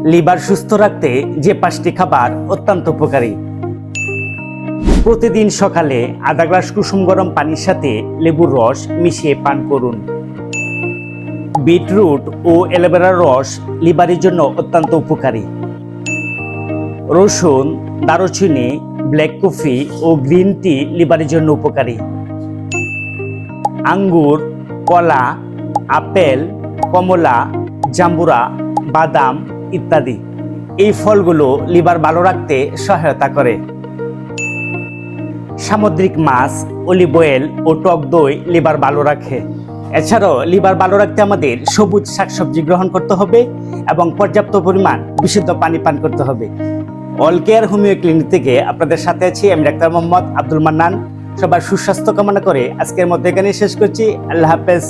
Liver সুস্থ রাখতে যে 5টি খাবার অত্যন্ত উপকারী। প্রতিদিন সকালে আধা গ্লাস কুসুম গরম পানির সাথে লেবুর রস মিশিয়ে পান করুন। বিটরুট ও অ্যালোভেরার রস লিভারের জন্য অত্যন্ত উপকারী। রসুন, দারুচিনি, ব্ল্যাক কফি ও গ্রিন টি লিভারের জন্য উপকারী। আঙ্গুর, কলা, আপেল, কমলা, জাম্বুরা, বাদাম ইত্যাদি এই ফলগুলো লিভার ভালো রাখতে সহায়তা করে। সামুদ্রিক মাছ, অলিভ অয়েল ও টক দই লিভার ভালো রাখে। এছাড়াও লিভার ভালো রাখতে আমাদের সবুজ শাকসবজি গ্রহণ করতে হবে এবং পর্যাপ্ত পরিমাণ বিশুদ্ধ পানি পান করতে হবে। অল কেয়ার হোমিও ক্লিনিক থেকে আপনাদের সাথে আছি আমি ডাক্তার মোহাম্মদ আব্দুল মান্নান। সবার সুস্বাস্থ্য কামনা করে আজকের মধ্যে এখানে শেষ করছি। আল্লাহ হাফেজ।